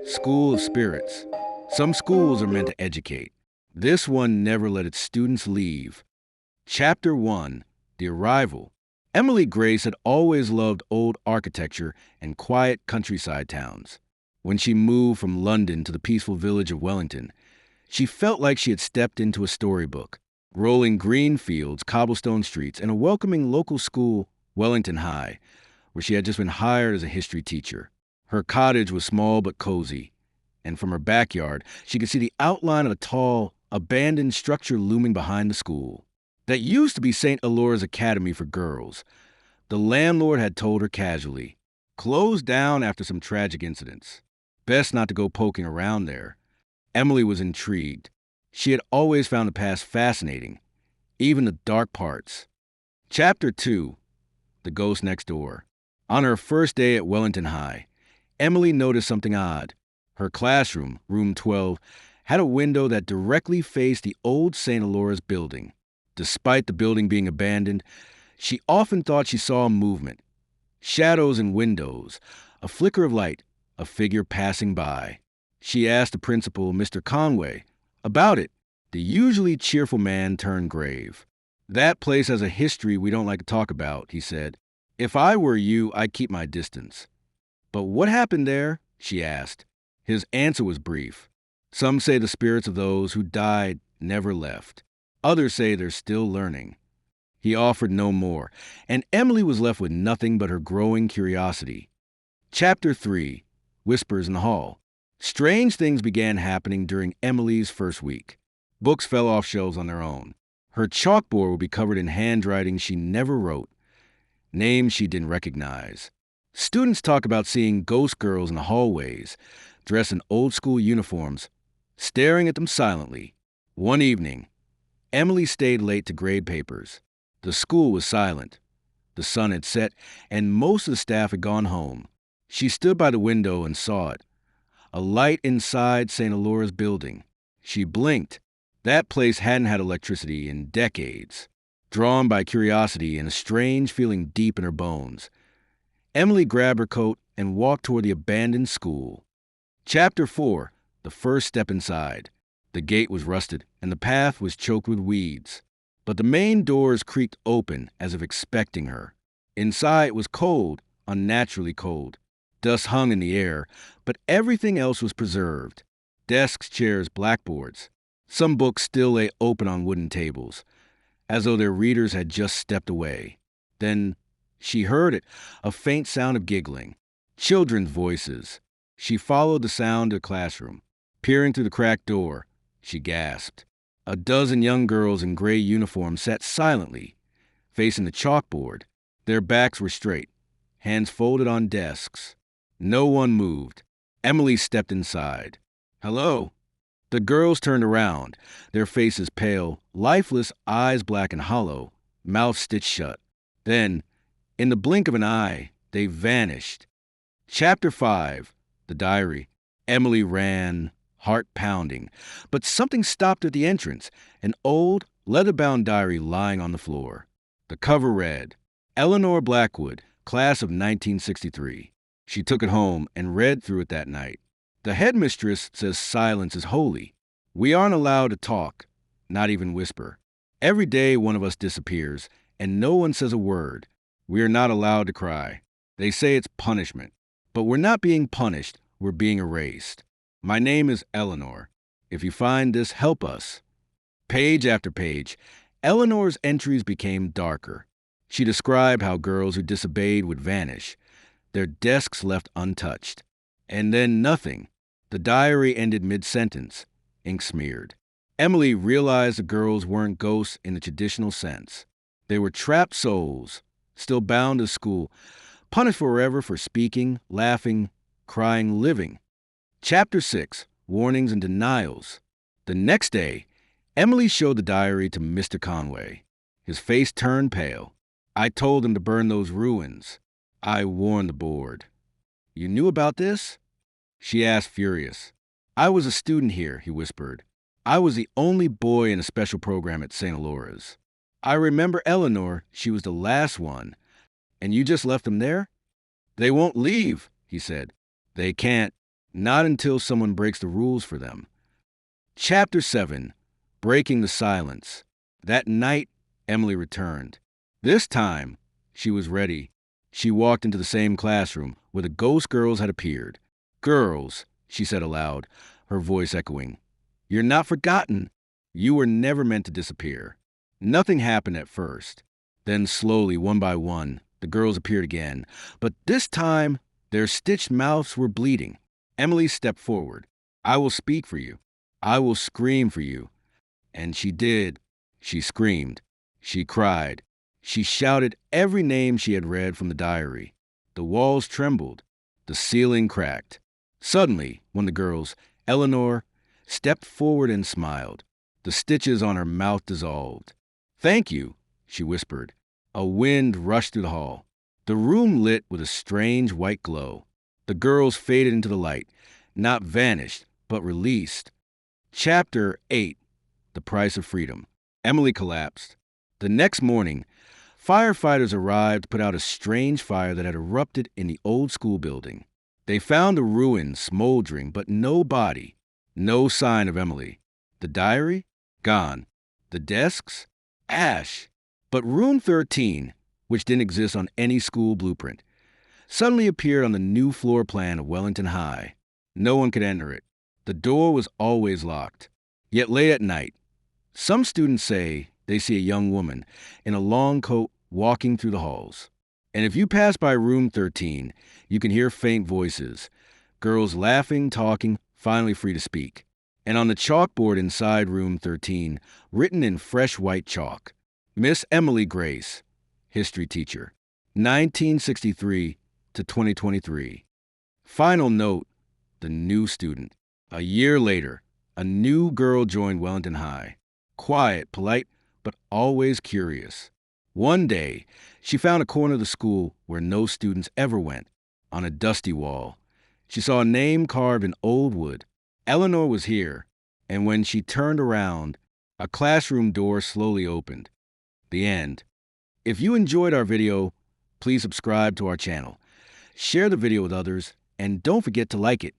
School of Spirits. Some schools are meant to educate. This one never let its students leave. Chapter 1. The Arrival. Emily Grace had always loved old architecture and quiet countryside towns. When she moved from London to the peaceful village of Wellington, she felt like she had stepped into a storybook. Rolling green fields, cobblestone streets, and a welcoming local school, Wellington High, where she had just been hired as a history teacher. Her cottage was small but cozy, and from her backyard, she could see the outline of a tall, abandoned structure looming behind the school. That used to be St. Elora's Academy for Girls. The landlord had told her casually, closed down after some tragic incidents. Best not to go poking around there. Emily was intrigued. She had always found the past fascinating, even the dark parts. Chapter 2. The Ghost Next Door. On her first day at Wellington High, Emily noticed something odd. Her classroom, room 12, had a window that directly faced the old St. Elora's building. Despite the building being abandoned, she often thought she saw movement. Shadows in windows, a flicker of light, a figure passing by. She asked the principal, Mr. Conway, about it. The usually cheerful man turned grave. That place has a history we don't like to talk about, he said. If I were you, I'd keep my distance. But what happened there? She asked. His answer was brief. Some say the spirits of those who died never left. Others say they're still learning. He offered no more, and Emily was left with nothing but her growing curiosity. Chapter 3. Whispers in the Hall. Strange things began happening during Emily's first week. Books fell off shelves on their own. Her chalkboard would be covered in handwriting she never wrote, names she didn't recognize. Students talk about seeing ghost girls in the hallways, dressed in old-school uniforms, staring at them silently. One evening, Emily stayed late to grade papers. The school was silent. The sun had set, and most of the staff had gone home. She stood by the window and saw it. A light inside St. Elora's building. She blinked. That place hadn't had electricity in decades. Drawn by curiosity and a strange feeling deep in her bones, Emily grabbed her coat and walked toward the abandoned school. Chapter 4. The First Step Inside. The gate was rusted, and the path was choked with weeds. But the main doors creaked open as if expecting her. Inside it was cold, unnaturally cold. Dust hung in the air, but everything else was preserved. Desks, chairs, blackboards. Some books still lay open on wooden tables, as though their readers had just stepped away. Then she heard it, a faint sound of giggling. Children's voices. She followed the sound to the classroom. Peering through the cracked door, she gasped. A dozen young girls in gray uniforms sat silently, facing the chalkboard. Their backs were straight, hands folded on desks. No one moved. Emily stepped inside. Hello. The girls turned around, their faces pale, lifeless, eyes black and hollow, mouths stitched shut. Then, in the blink of an eye, they vanished. Chapter 5. The Diary. Emily ran, heart pounding, but something stopped at the entrance, an old, leather-bound diary lying on the floor. The cover read, Eleanor Blackwood, class of 1963. She took it home and read through it that night. The headmistress says silence is holy. We aren't allowed to talk, not even whisper. Every day one of us disappears, and no one says a word. We are not allowed to cry. They say it's punishment. But we're not being punished, we're being erased. My name is Eleanor. If you find this, help us. Page after page, Eleanor's entries became darker. She described how girls who disobeyed would vanish, their desks left untouched. And then nothing. The diary ended mid-sentence, ink smeared. Emily realized the girls weren't ghosts in the traditional sense. They were trapped souls, still bound to school, punished forever for speaking, laughing, crying, living. Chapter 6. Warnings and Denials. The next day, Emily showed the diary to Mr. Conway. His face turned pale. I told him to burn those ruins. I warned the board. You knew about this? She asked, furious. I was a student here, he whispered. I was the only boy in a special program at St. Elora's. I remember Eleanor, she was the last one. And you just left them there? They won't leave, he said. They can't. Not until someone breaks the rules for them. Chapter 7. Breaking the Silence. That night, Emily returned. This time, she was ready. She walked into the same classroom where the ghost girls had appeared. "Girls," she said aloud, her voice echoing, "you're not forgotten. You were never meant to disappear." Nothing happened at first. Then slowly, one by one, the girls appeared again. But this time, their stitched mouths were bleeding. Emily stepped forward. "I will speak for you. I will scream for you." And she did. She screamed. She cried. She shouted every name she had read from the diary. The walls trembled. The ceiling cracked. Suddenly, one of the girls, Eleanor, stepped forward and smiled. The stitches on her mouth dissolved. "Thank you," she whispered. A wind rushed through the hall. The room lit with a strange white glow. The girls faded into the light, not vanished, but released. Chapter 8. The Price of Freedom. Emily collapsed. The next morning, firefighters arrived to put out a strange fire that had erupted in the old school building. They found the ruins smoldering, but no body, no sign of Emily. The diary? Gone. The desks? Ash. But room 13, which didn't exist on any school blueprint, suddenly appeared on the new floor plan of Wellington High. No one could enter it. The door was always locked. Yet late at night, some students say they see a young woman in a long coat walking through the halls. And if you pass by room 13, you can hear faint voices, girls laughing, talking, finally free to speak. And on the chalkboard inside room 13, written in fresh white chalk, Miss Emily Grace, history teacher, 1963 to 2023. Final note, the new student. A year later, a new girl joined Wellington High. Quiet, polite, but always curious. One day, she found a corner of the school where no students ever went. On a dusty wall, she saw a name carved in old wood. Eleanor was here, and when she turned around, a classroom door slowly opened. The end. If you enjoyed our video, please subscribe to our channel, share the video with others, and don't forget to like it.